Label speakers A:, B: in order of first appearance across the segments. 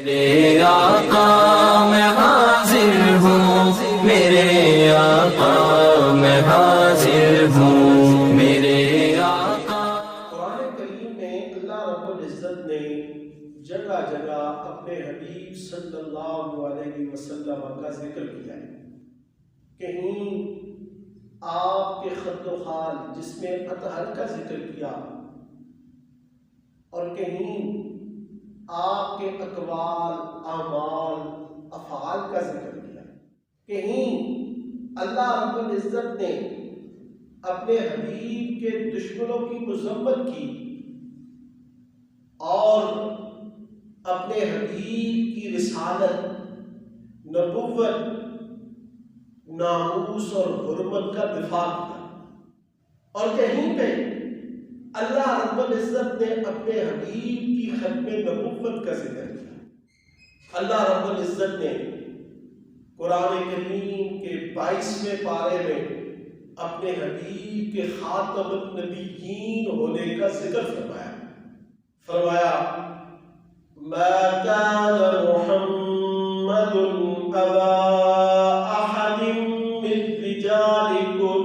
A: میرے آقا میں حاضر ہوں، میرے آقا میں حاضر ہوں، میرے آقا۔
B: قرآن کریم میں اللہ رب العزت نے جگہ جگہ اپنے حبیب صلی اللہ علیہ وسلم کا ذکر کیا ہے۔ کہیں آپ کے خط و خال جس میں اطہر کا ذکر کیا، اور کہیں آپ کے اقوال، اعمال، افعال کا ذکر کیا، کہیں اللہ رب العزت نے اپنے حبیب کے دشمنوں کی مذمت کی اور اپنے حبیب کی رسالت، نبوت، ناموس اور حرمت کا دفاع کیا، اور کہیں پہ اللہ رب العزت نے اپنے حبیب کی ختم نبوت کا ذکر کیا۔ اللہ رب العزت نے قرآن کریم کے 22ویں پارے میں اپنے حبیب کے خاتم النبیین ہونے کا ذکر فرمایا ما كان محمد أبا أحد من رجالكم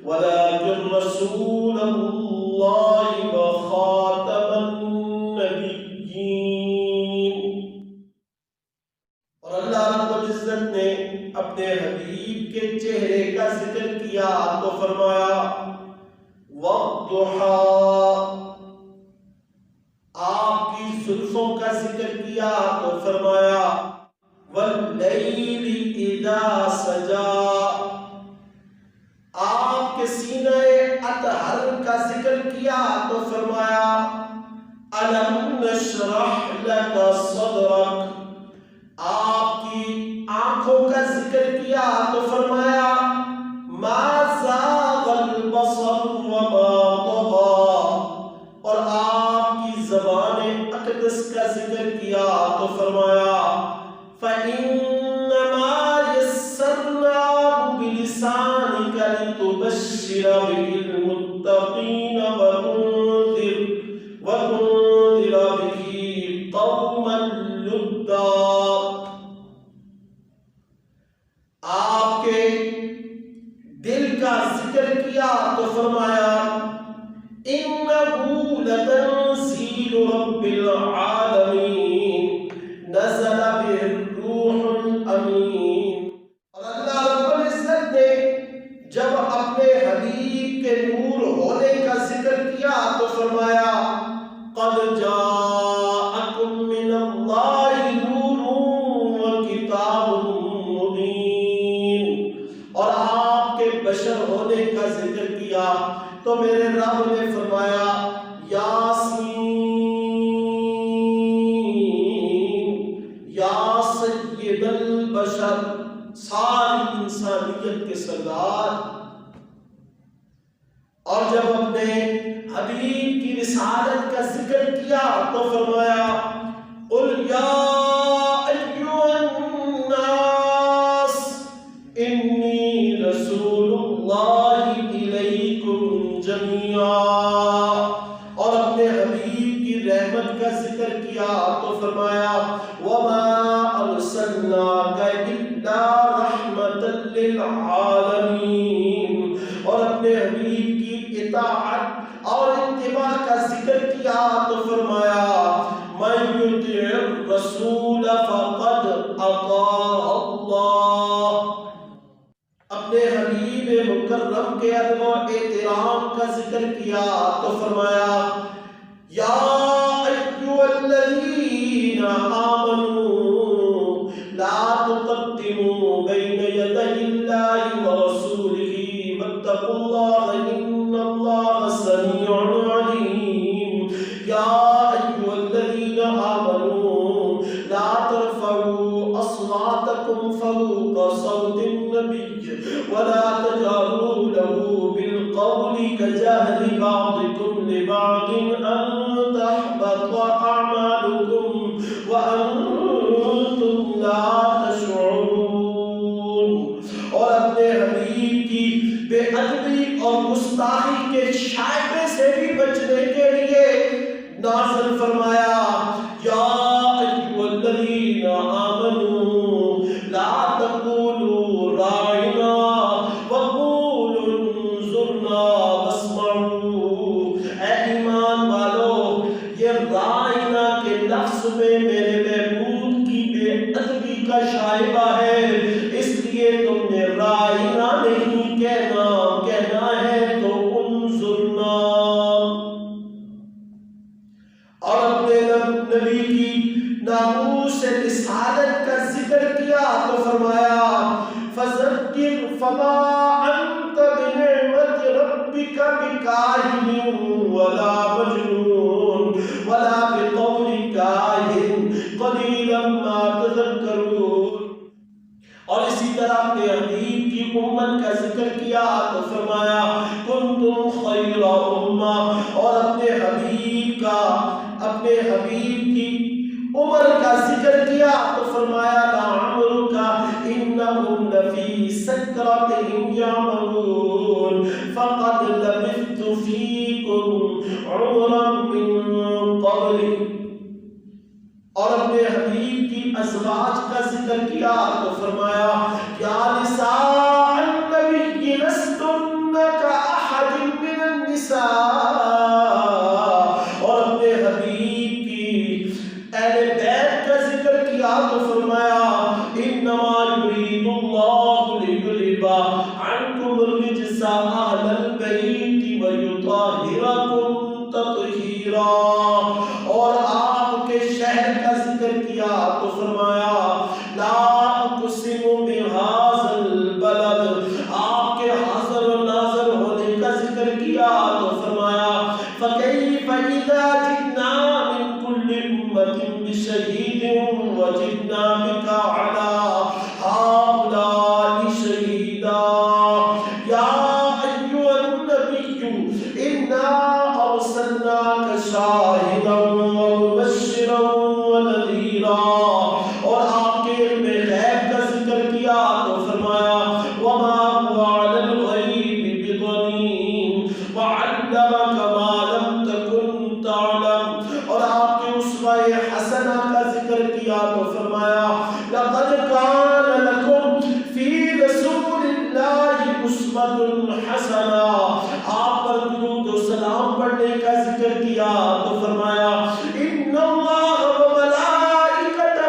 B: ولكن رسول الله وخاتم النبيين۔ اور اللہ رب العزت نے اپنے حبیب کے چہرے کا ذکر کیا تو فرمایا والضحیٰ، آپ کی زلفوں کا ذکر کیا تو فرمایا واللیل اذا سجا، آپ کے سینہ اطہر کا ذکر کیا تو فرمایا الم نشرح لک صدرک، آپ کی آنکھوں کا ذکر کیا تو فرمایا ما زاغ البصر وما طغى، اور آپ کی زبان اقدس کا ذکر کیا تو فرمایا فَإِنَّمَا يَسَّرْنَاهُ بِلِسَانِكَ لِتُبَشِّرَ بِهِ الْمُتَّقِينَ وَتُنذِرَ بِهِ قَوْمًا لُدًّا۔ آپ کے دل کا ذکر کیا تو فرمایا إِنَّهُ لَتَنزِيلُ رَبِّ الْعَالَمِينَ نَزَلَ بِهِ الرُّوحُ الْأَمِينُ۔ اور اللہ رب العزت نے جب اپنے حبیب کے نور ہونے کا ذکر کیا تو فرمایا قَدْ جَاءَكُم مِّنَ اللَّهِ نُورٌ وَكِتَابٌ مُّبِينٌ، اور آپ کے بشر ہونے کا ذکر کیا تو میرے رب نے فرمایا یاسین یا سید البشر، ساری انسانیت کے سردار۔ اور جب اپنے حبیب کی رسالت کا ذکر کیا تو فرمایا قل یا ایھا الناس انی رسول اللہ الیکم جمیعا، اور اپنے حبیب کی رحمت کا ذکر کیا تو فرمایا وما ارسلناک الا رحمتا للعالمین، اور اپنے حبیب کی اطاعت اور اتباع کا ذکر کیا تو فرمایا من یطع الرسول فقد اطاع اللہ، اپنے حبیب مکرم کے ادب و احترام کا ذکر کیا تو فرمایا یا ایھا الذین آمنوا لا تقدموا بین یدی اللہ ورسولہ واتقوا اللہ ان اللہ سمیع علیم۔ یا ایھا الذین آمنوا لا ترفعوا اصواتکم فوق صوت النبی ولا تجهروا له بالقول كجهر بعضكم لبعض أن تحبط أعمالكم وأنتم لا تشعرون۔ اور اپنے حبیب کی بے ادبی اور گستاخی کے شائبے سے بھی بچنے کے لیے نازل فرمایا یا ایھا الذین الذین آمنوا لا تقولوا راعنا وقولوا انظرنا واسمعوا. اے ایمان والو، یہ راعنا کے لفظ میں میرے محبوب کی بے ادبی کا شائبہ ہے، اس لیے تم نے راعنا نہیں کہنا، کہنا ہے تو انظرنا. اور اپنے نبی کی ناموس رسالت کا ذکر کیا تو فرمایا فذکر فما انت بنعمت ربک بکاہن ولا مجنون ولا بقول کاہن قلیلا ما تذکرون. اور اسی طرح اپنے حبیب کی امت کا ذکر کیا تو فرمایا کنتم خیر امہ. اور اپنے حبیب کی عمر کا ذکر کیا تو فرمایا لعمرک انہم لفی سکرتہم یعمہون فقد لبثت فیکم عمرا من قبل. اور اپنے حبیب کی ازواج کا ذکر کیا تو فرمایا یا نساء النبی لستن کاحد من النساء. اور اپنے حبیب کی اہل بیت کا ذکر کیا تو فرمایا انما یرید اللہ لیذہب عنکم الرجس اہل البیت ویطہرکم تطہیرا. اور آپ کے شہر کا ذکر کیا تو فرمایا لا اقسم بہذا البلد. آپ کے حاضر و ناظر ہونے کا ذکر کیا تو فرمایا فکیف اذا جئنا من کل امت بشہید وجئنا بک علی ہؤلاء شہیدا. یا ایھا النبی انا ارسلناک شاہدا ومبشرا ونذیرا. اور آپ کے علم غیب کا ذکر کیا تو فرمایا وما هو علی الغیب بضنین وعلمک ما لم تکن تعلم. اور آپ کے اسوہ حسنہ کا ذکر کیا تو فرمایا لقد کان لکم فی رسول اللہ اسوۃ حسنہ. آپ پر درود و سلام پڑھنے کا ذکر کیا تو فرمایا ان اللہ وملائکتہ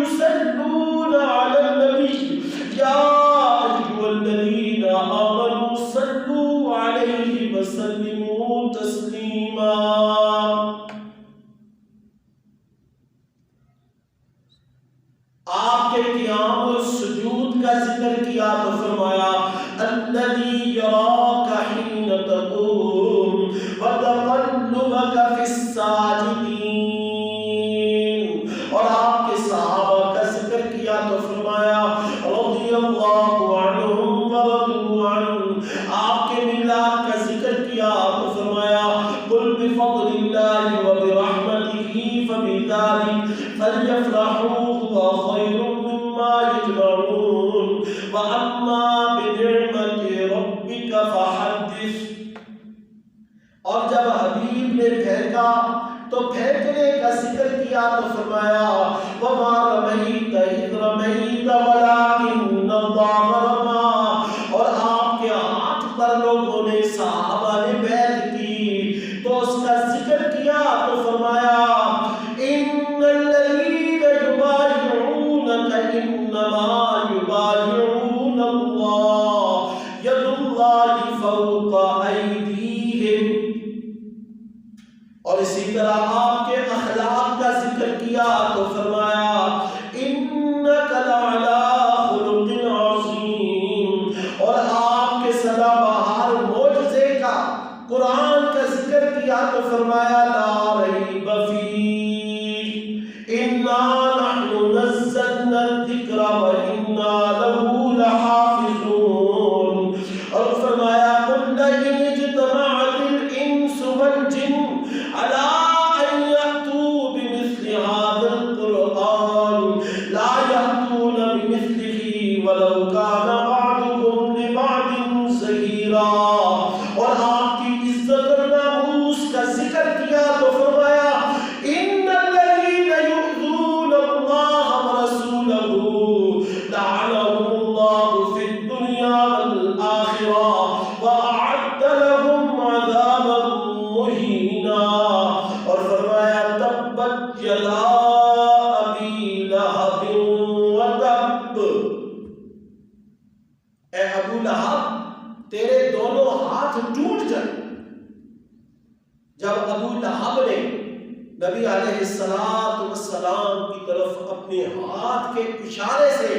B: یصلون علی النبی یا ایھا الذین آمنوا صلوا علیہ وسلموا تسلیما. آپ کے قیام اور سجود کا ذکر کیا تو فرمایا الذی یراک حین تقوم وتقلبک فی الساجدین. اور آپ کے صحابہ کا ذکر کیا تو فرمایا رضی اللہ عنہم ورضوا عنہ. آپ کے میلاد کا ذکر کیا تو فرمایا قل بفضل اللہ وبرحمتہ فبذلک فلیفرحوا هو خیر مما یجمعون واما بنعمت ربک فحدث. اور جب حبیب نے پھینکا تو پھینکنے کا ذکر کیا تو فرمایا وما رمیت اذ رمیت ولکن اللہ رمی. اور آپ کے ہاتھ پر لوگوں نے صحابہ نے بیعت کی تو اس کا ذکر کیا تو فرمایا ان الذین یبایعونک انما یبایعون اللہ ید اللہ فوق ایدیہم. اور اسی طرح آپ کے اخلاق کا ذکر کیا تو فرمایا انک لعلی خلق عظیم. اور آپ کے سدا بہار معجزے کا قرآن کا ذکر کیا تو فرمایا لا ریب فیہ انا نحن نزلنا الذکر وانا لہ لحافظون. اور فرمایا قل لئن اجتمعت الانس والجن على ان يأتوا بمثل هذا القرآن لا يأتون بمثله ولو كان بعضهم لبعض ظهيرا. اور آپ کی عزت اور ناموس کا ذکر کیا تو فرمایا ان الذين يؤذون نبی علیہ السلام کی طرف اپنے ہاتھ کے اشارے سے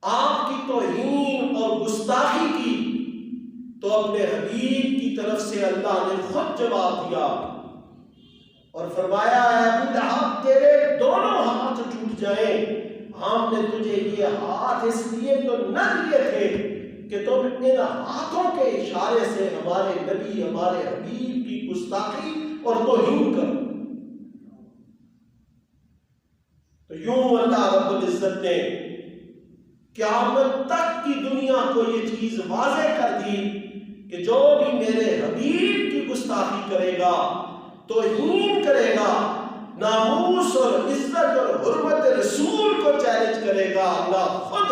B: آپ کی توہین اور گستاخی کی تو اپنے حبیب کی طرف سے اللہ نے خود جواب دیا اور فرمایا اے ابو لہب تیرے دونوں ہاتھ ٹوٹ جائیں، ہم نے تجھے یہ ہاتھ اس لیے تو نہ دیے تھے کہ تم ان ہاتھوں کے اشارے سے ہمارے نبی ہمارے حبیب کی گستاخی اور توہین کرو۔ تو یوں اللہ رب العزت نے قیامت تک کی دنیا کو یہ چیز واضح کر دی کہ جو بھی میرے حبیب کی گستاخی کرے گا، توہین کرے گا، ناموس اور عزت اور حرمت رسول کو چیلنج کرے گا، اللہ خود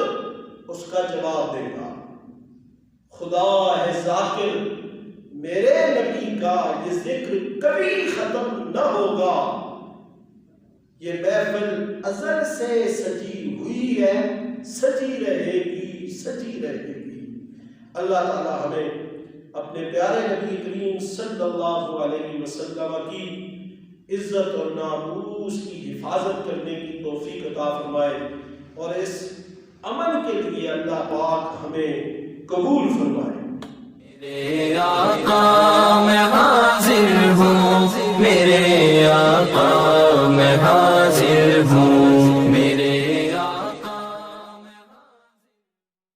B: اس کا جواب دے گا۔ خدا ہے ذاکر، میرے نبی کا یہ ذکر کبھی ختم نہ ہوگا، یہ محفل ازل سے سجی ہوئی ہے، سجی رہے گی، سجی رہے گی۔ اللہ تعالی ہمیں اپنے پیارے نبی کریم صلی اللہ علیہ وسلم کی عزت اور ناموس کی حفاظت کرنے کی توفیق عطا فرمائے، اور اس عمل کے لیے اللہ پاک ہمیں قبول فرمائے۔
A: میرے آقا میں